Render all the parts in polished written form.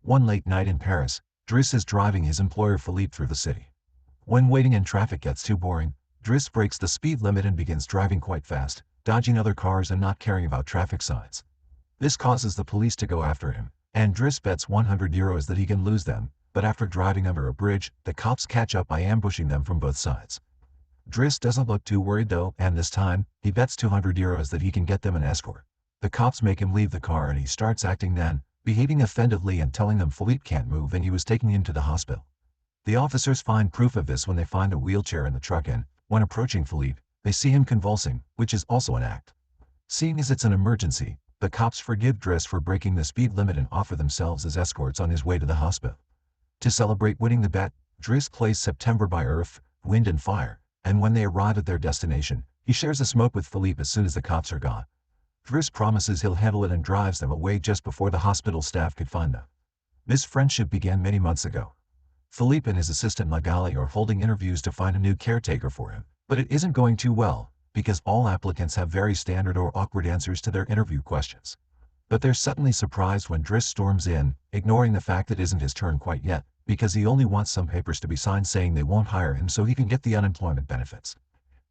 One late night in Paris, Driss is driving his employer Philippe through the city. When waiting in traffic gets too boring, Driss breaks the speed limit and begins driving quite fast, dodging other cars and not caring about traffic signs. This causes the police to go after him, and Driss bets €100 that he can lose them, but after driving under a bridge, the cops catch up by ambushing them from both sides. Driss doesn't look too worried though, and this time, he bets €200 that he can get them an escort. The cops make him leave the car and he starts acting then, behaving offendedly and telling them Philippe can't move and he was taking him to the hospital. The officers find proof of this when they find a wheelchair in the truck and, when approaching Philippe, they see him convulsing, which is also an act. Seeing as it's an emergency, the cops forgive Driss for breaking the speed limit and offer themselves as escorts on his way to the hospital. To celebrate winning the bet, Driss plays September by Earth, Wind and Fire, and when they arrive at their destination, he shares a smoke with Philippe as soon as the cops are gone. Driss promises he'll handle it and drives them away just before the hospital staff could find them. This friendship began many months ago. Philippe and his assistant Magali are holding interviews to find a new caretaker for him, but it isn't going too well, because all applicants have very standard or awkward answers to their interview questions. But they're suddenly surprised when Driss storms in, ignoring the fact it isn't his turn quite yet, because he only wants some papers to be signed saying they won't hire him so he can get the unemployment benefits.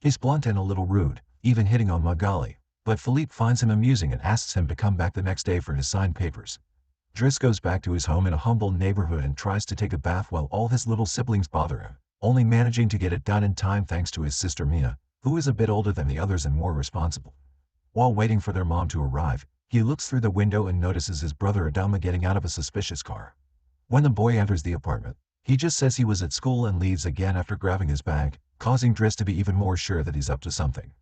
He's blunt and a little rude, even hitting on Magali, but Philippe finds him amusing and asks him to come back the next day for his signed papers. Driss goes back to his home in a humble neighborhood and tries to take a bath while all his little siblings bother him, only managing to get it done in time thanks to his sister Mia, who is a bit older than the others and more responsible. While waiting for their mom to arrive, he looks through the window and notices his brother Adama getting out of a suspicious car. When the boy enters the apartment, he just says he was at school and leaves again after grabbing his bag, causing Driss to be even more sure that he's up to something.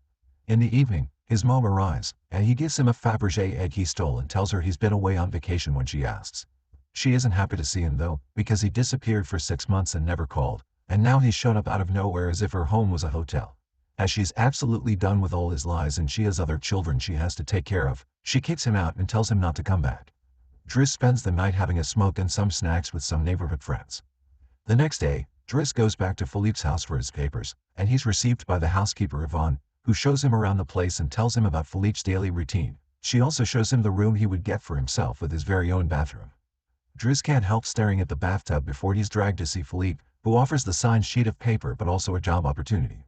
In the evening, his mom arrives, and he gives him a Fabergé egg he stole and tells her he's been away on vacation when she asks. She isn't happy to see him though, because he disappeared for 6 months and never called, and now he's shown up out of nowhere as if her home was a hotel. As she's absolutely done with all his lies and she has other children she has to take care of, she kicks him out and tells him not to come back. Driss spends the night having a smoke and some snacks with some neighborhood friends. The next day, Driss goes back to Philippe's house for his papers, and he's received by the housekeeper Yvonne, who shows him around the place and tells him about Philippe's daily routine. She also shows him the room he would get for himself with his very own bathroom. Driss can't help staring at the bathtub before he's dragged to see Philippe, who offers the signed sheet of paper but also a job opportunity.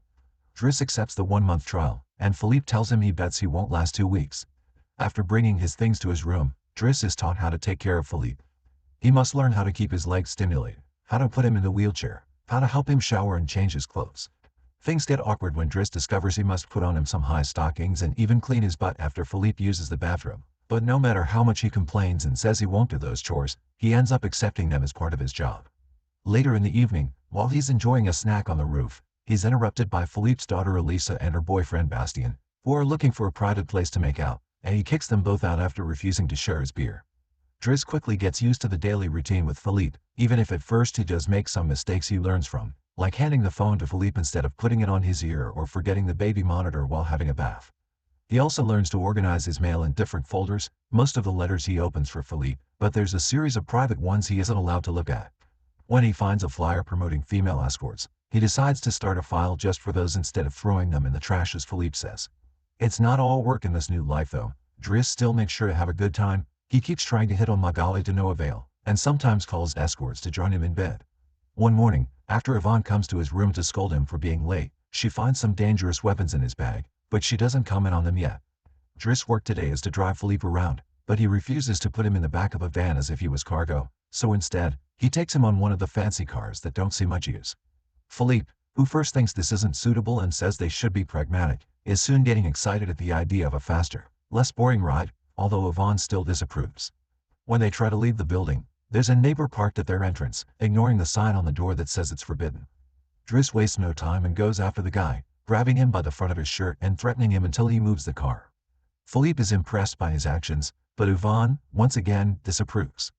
Driss accepts the 1-month trial, and Philippe tells him he bets he won't last 2 weeks. After bringing his things to his room, Driss is taught how to take care of Philippe. He must learn how to keep his legs stimulated, how to put him in the wheelchair, how to help him shower and change his clothes. Things get awkward when Driss discovers he must put on him some high stockings and even clean his butt after Philippe uses the bathroom. But no matter how much he complains and says he won't do those chores, he ends up accepting them as part of his job. Later in the evening, while he's enjoying a snack on the roof, he's interrupted by Philippe's daughter Elisa and her boyfriend Bastien, who are looking for a private place to make out, and he kicks them both out after refusing to share his beer. Driss quickly gets used to the daily routine with Philippe, even if at first he does make some mistakes he learns from, like handing the phone to Philippe instead of putting it on his ear or forgetting the baby monitor while having a bath. He also learns to organize his mail in different folders, most of the letters he opens for Philippe, but there's a series of private ones he isn't allowed to look at. When he finds a flyer promoting female escorts, he decides to start a file just for those instead of throwing them in the trash as Philippe says. It's not all work in this new life though. Driss still makes sure to have a good time. He keeps trying to hit on Magali to no avail, and sometimes calls escorts to join him in bed. One morning, after Yvonne comes to his room to scold him for being late, she finds some dangerous weapons in his bag, but she doesn't comment on them yet. Driss' work today is to drive Philippe around, but he refuses to put him in the back of a van as if he was cargo, so instead, he takes him on one of the fancy cars that don't see much use. Philippe, who first thinks this isn't suitable and says they should be pragmatic, is soon getting excited at the idea of a faster, less boring ride, although Yvonne still disapproves. When they try to leave the building, there's a neighbor parked at their entrance, ignoring the sign on the door that says it's forbidden. Driss wastes no time and goes after the guy, grabbing him by the front of his shirt and threatening him until he moves the car. Philippe is impressed by his actions, but Yvonne, once again, disapproves.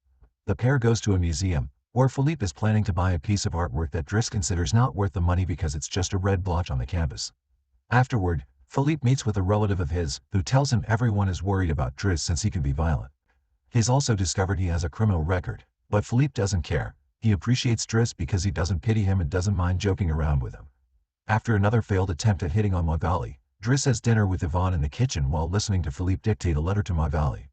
The pair goes to a museum, where Philippe is planning to buy a piece of artwork that Driss considers not worth the money because it's just a red blotch on the canvas. Afterward, Philippe meets with a relative of his, who tells him everyone is worried about Driss since he can be violent. He's also discovered he has a criminal record, but Philippe doesn't care. He appreciates Driss because he doesn't pity him and doesn't mind joking around with him. After another failed attempt at hitting on Magali, Driss has dinner with Yvonne in the kitchen while listening to Philippe dictate a letter to Magali.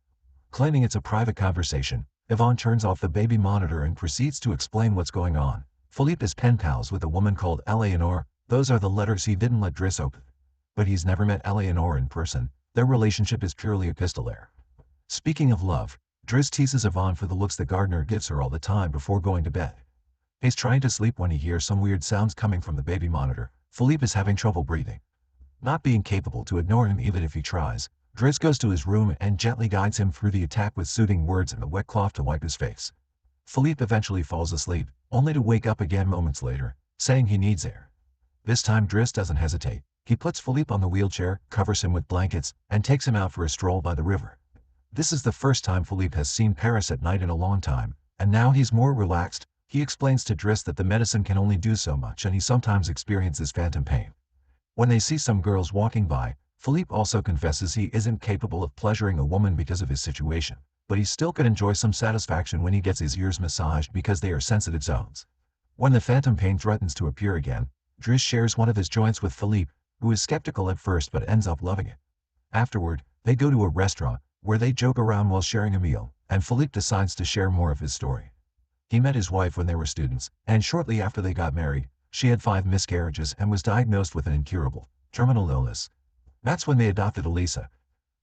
Claiming it's a private conversation, Yvonne turns off the baby monitor and proceeds to explain what's going on. Philippe is pen pals with a woman called Eleanor. Those are the letters he didn't let Driss open. But he's never met Eleanor in person. Their relationship is purely epistolary. Speaking of love, Driss teases Yvonne for the looks the gardener gives her all the time before going to bed. He's trying to sleep when he hears some weird sounds coming from the baby monitor. Philippe is having trouble breathing. Not being capable to ignore him even if he tries, Driss goes to his room and gently guides him through the attack with soothing words and a wet cloth to wipe his face. Philippe eventually falls asleep, only to wake up again moments later, saying he needs air. This time Driss doesn't hesitate. He puts Philippe on the wheelchair, covers him with blankets, and takes him out for a stroll by the river. This is the first time Philippe has seen Paris at night in a long time, and now he's more relaxed. He explains to Driss that the medicine can only do so much and he sometimes experiences phantom pain. When they see some girls walking by, Philippe also confesses he isn't capable of pleasuring a woman because of his situation, but he still could enjoy some satisfaction when he gets his ears massaged because they are sensitive zones. When the phantom pain threatens to appear again, Driss shares one of his joints with Philippe, who is skeptical at first but ends up loving it. Afterward, they go to a restaurant, where they joke around while sharing a meal, and Philippe decides to share more of his story. He met his wife when they were students, and shortly after they got married, she had 5 miscarriages and was diagnosed with an incurable, terminal illness. That's when they adopted Elisa.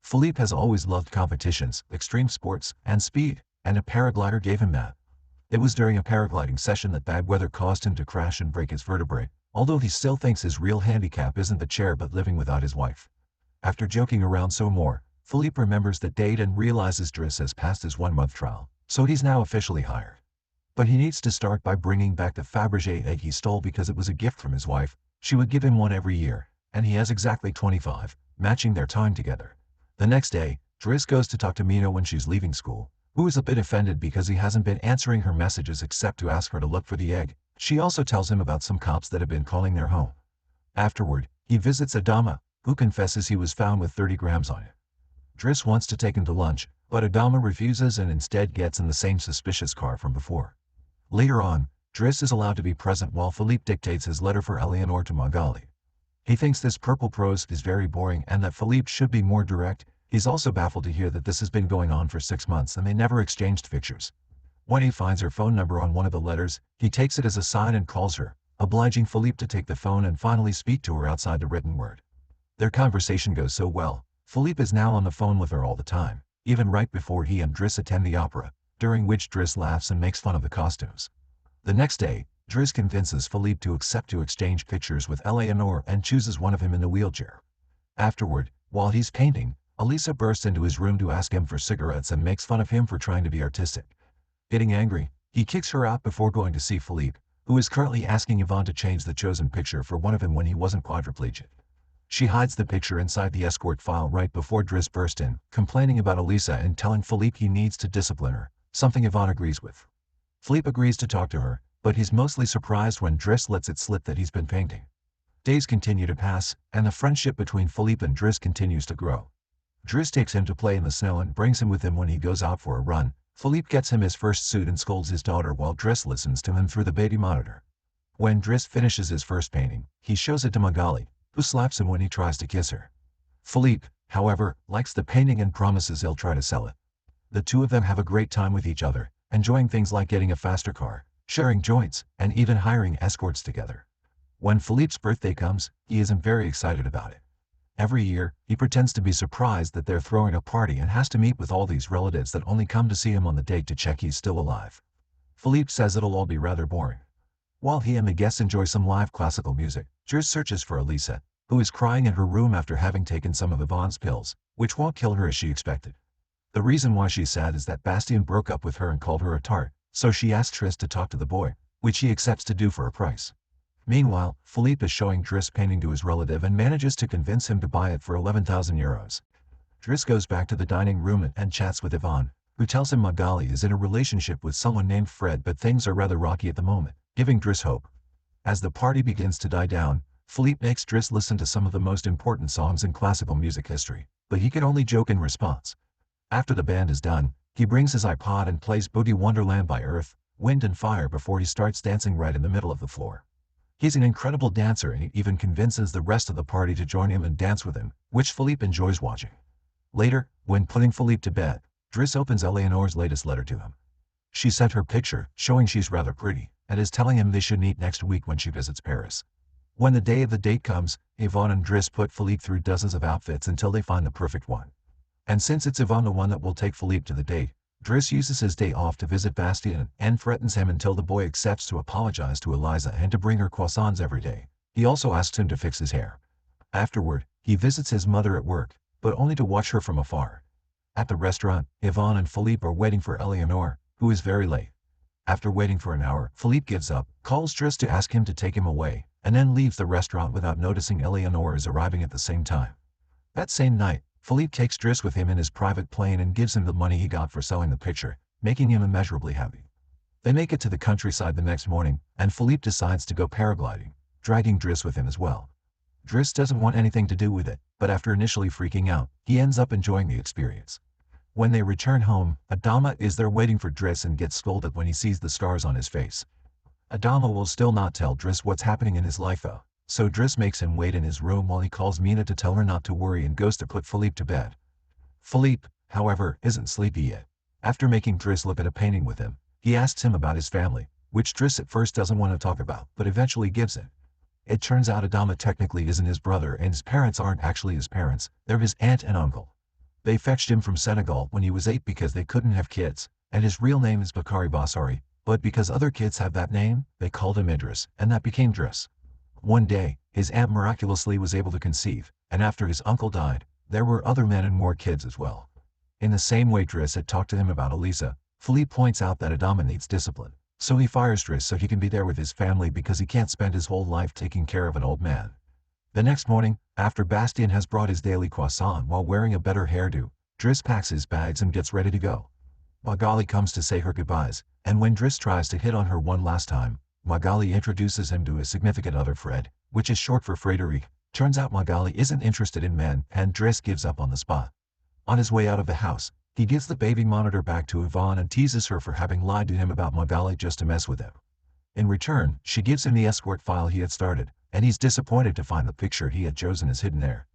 Philippe has always loved competitions, extreme sports, and speed, and a paraglider gave him that. It was during a paragliding session that bad weather caused him to crash and break his vertebrae, although he still thinks his real handicap isn't the chair but living without his wife. After joking around some more, Philippe remembers the date and realizes Driss has passed his 1-month trial, so he's now officially hired. But he needs to start by bringing back the Fabergé egg he stole because it was a gift from his wife. She would give him one every year, and he has exactly 25, matching their time together. The next day, Driss goes to talk to Mina when she's leaving school, who is a bit offended because he hasn't been answering her messages except to ask her to look for the egg. She also tells him about some cops that have been calling their home. Afterward, he visits Adama, who confesses he was found with 30 grams on it. Driss wants to take him to lunch, but Adama refuses and instead gets in the same suspicious car from before. Later on, Driss is allowed to be present while Philippe dictates his letter for Eleanor to Magali. He thinks this purple prose is very boring and that Philippe should be more direct. He's also baffled to hear that this has been going on for 6 months and they never exchanged pictures. When he finds her phone number on one of the letters, he takes it as a sign and calls her, obliging Philippe to take the phone and finally speak to her outside the written word. Their conversation goes so well, Philippe is now on the phone with her all the time, even right before he and Driss attend the opera, during which Driss laughs and makes fun of the costumes. The next day, Driss convinces Philippe to accept to exchange pictures with Eleanor and chooses one of him in the wheelchair. Afterward, while he's painting, Elisa bursts into his room to ask him for cigarettes and makes fun of him for trying to be artistic. Getting angry, he kicks her out before going to see Philippe, who is currently asking Yvonne to change the chosen picture for one of him when he wasn't quadriplegic. She hides the picture inside the escort file right before Driss burst in, complaining about Elisa and telling Philippe he needs to discipline her, something Yvonne agrees with. Philippe agrees to talk to her, but he's mostly surprised when Driss lets it slip that he's been painting. Days continue to pass, and the friendship between Philippe and Driss continues to grow. Driss takes him to play in the snow and brings him with him when he goes out for a run. Philippe gets him his first suit and scolds his daughter while Driss listens to him through the baby monitor. When Driss finishes his first painting, he shows it to Magali, who slaps him when he tries to kiss her. Philippe, however, likes the painting and promises he'll try to sell it. The two of them have a great time with each other, enjoying things like getting a faster car, sharing joints, and even hiring escorts together. When Philippe's birthday comes, he isn't very excited about it. Every year, he pretends to be surprised that they're throwing a party and has to meet with all these relatives that only come to see him on the date to check he's still alive. Philippe says it'll all be rather boring. While he and the guests enjoy some live classical music, Driss searches for Elisa, who is crying in her room after having taken some of Yvonne's pills, which won't kill her as she expected. The reason why she's sad is that Bastien broke up with her and called her a tart, so she asks Driss to talk to the boy, which he accepts to do for a price. Meanwhile, Philippe is showing Driss painting to his relative and manages to convince him to buy it for 11,000 euros. Driss goes back to the dining room and chats with Yvonne, who tells him Magali is in a relationship with someone named Fred, but things are rather rocky at the moment, giving Driss hope. As the party begins to die down, Philippe makes Driss listen to some of the most important songs in classical music history, but he can only joke in response. After the band is done, he brings his iPod and plays Booty Wonderland by Earth, Wind and Fire before he starts dancing right in the middle of the floor. He's an incredible dancer and he even convinces the rest of the party to join him and dance with him, which Philippe enjoys watching. Later, when putting Philippe to bed, Driss opens Eleanor's latest letter to him. She sent her picture, showing she's rather pretty, and is telling him they should meet next week when she visits Paris. When the day of the date comes, Yvonne and Driss put Philippe through dozens of outfits until they find the perfect one. And since it's Yvonne the one that will take Philippe to the date, Driss uses his day off to visit Bastien and threatens him until the boy accepts to apologize to Eliza and to bring her croissants every day. He also asks him to fix his hair. Afterward, he visits his mother at work, but only to watch her from afar. At the restaurant, Yvonne and Philippe are waiting for Eleanor, who is very late. After waiting for an hour, Philippe gives up, calls Driss to ask him to take him away, and then leaves the restaurant without noticing Eleanor is arriving at the same time. That same night, Philippe takes Driss with him in his private plane and gives him the money he got for selling the picture, making him immeasurably happy. They make it to the countryside the next morning, and Philippe decides to go paragliding, dragging Driss with him as well. Driss doesn't want anything to do with it, but after initially freaking out, he ends up enjoying the experience. When they return home, Adama is there waiting for Driss and gets scolded when he sees the scars on his face. Adama will still not tell Driss what's happening in his life though, so Driss makes him wait in his room while he calls Mina to tell her not to worry and goes to put Philippe to bed. Philippe, however, isn't sleepy yet. After making Driss look at a painting with him, he asks him about his family, which Driss at first doesn't want to talk about, but eventually gives in. It turns out Adama technically isn't his brother and his parents aren't actually his parents, they're his aunt and uncle. They fetched him from Senegal when he was 8 because they couldn't have kids, and his real name is Bakari Basari, but because other kids have that name, they called him Idris, and that became Driss. One day, his aunt miraculously was able to conceive, and after his uncle died, there were other men and more kids as well. In the same way Driss had talked to him about Elisa, Philippe points out that Adama needs discipline, so he fires Driss so he can be there with his family because he can't spend his whole life taking care of an old man. The next morning, after Bastien has brought his daily croissant while wearing a better hairdo, Driss packs his bags and gets ready to go. Magali comes to say her goodbyes, and when Driss tries to hit on her one last time, Magali introduces him to his significant other Fred, which is short for Frédéric. Turns out Magali isn't interested in men, and Driss gives up on the spot. On his way out of the house, he gives the baby monitor back to Yvonne and teases her for having lied to him about Magali just to mess with him. In return, she gives him the escort file he had started, and he's disappointed to find the picture he had chosen as hidden there.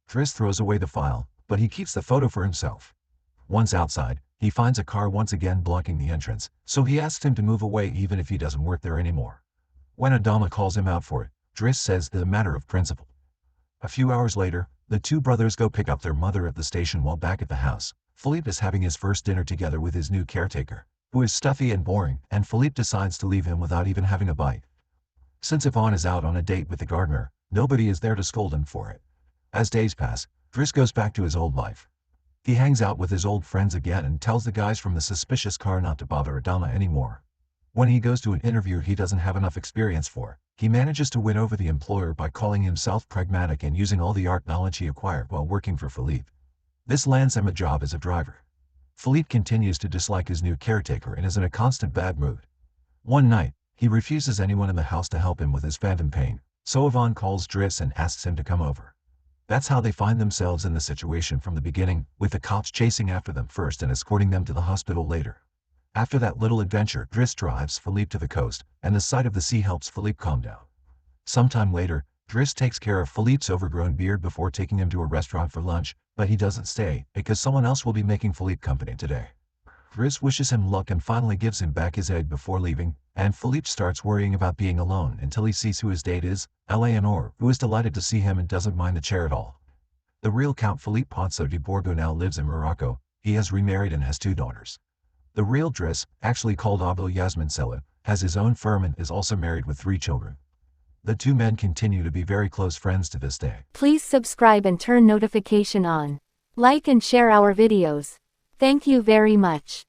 Driss throws away the file, but he keeps the photo for himself. Once outside, he finds a car once again blocking the entrance, so he asks him to move away even if he doesn't work there anymore. When Adama calls him out for it, Driss says the matter of principle. A few hours later, the two brothers go pick up their mother at the station while back at the house. Philippe is having his first dinner together with his new caretaker, who is stuffy and boring, and Philippe decides to leave him without even having a bite. Since Yvonne is out on a date with the gardener, nobody is there to scold him for it. As days pass, Driss goes back to his old life. He hangs out with his old friends again and tells the guys from the suspicious car not to bother Adama anymore. When he goes to an interview he doesn't have enough experience for, he manages to win over the employer by calling himself pragmatic and using all the art knowledge he acquired while working for Philippe. This lands him a job as a driver. Philippe continues to dislike his new caretaker and is in a constant bad mood. One night, he refuses anyone in the house to help him with his phantom pain, so Yvonne calls Driss and asks him to come over. That's how they find themselves in the situation from the beginning, with the cops chasing after them first and escorting them to the hospital later. After that little adventure, Driss drives Philippe to the coast, and the sight of the sea helps Philippe calm down. Sometime later, Driss takes care of Philippe's overgrown beard before taking him to a restaurant for lunch, but he doesn't stay, because someone else will be making Philippe company today. Driss wishes him luck and finally gives him back his egg before leaving, and Philippe starts worrying about being alone until he sees who his date is, Eleanor, who is delighted to see him and doesn't mind the chair at all. The real Count Philippe Ponceau de Bourgogne now lives in Morocco. He has remarried and has 2 daughters. The real Driss, actually called Abdel Yasmin Sella, has his own firm and is also married with 3 children. The 2 men continue to be very close friends to this day. Please subscribe and turn notification on. Like and share our videos. Thank you very much.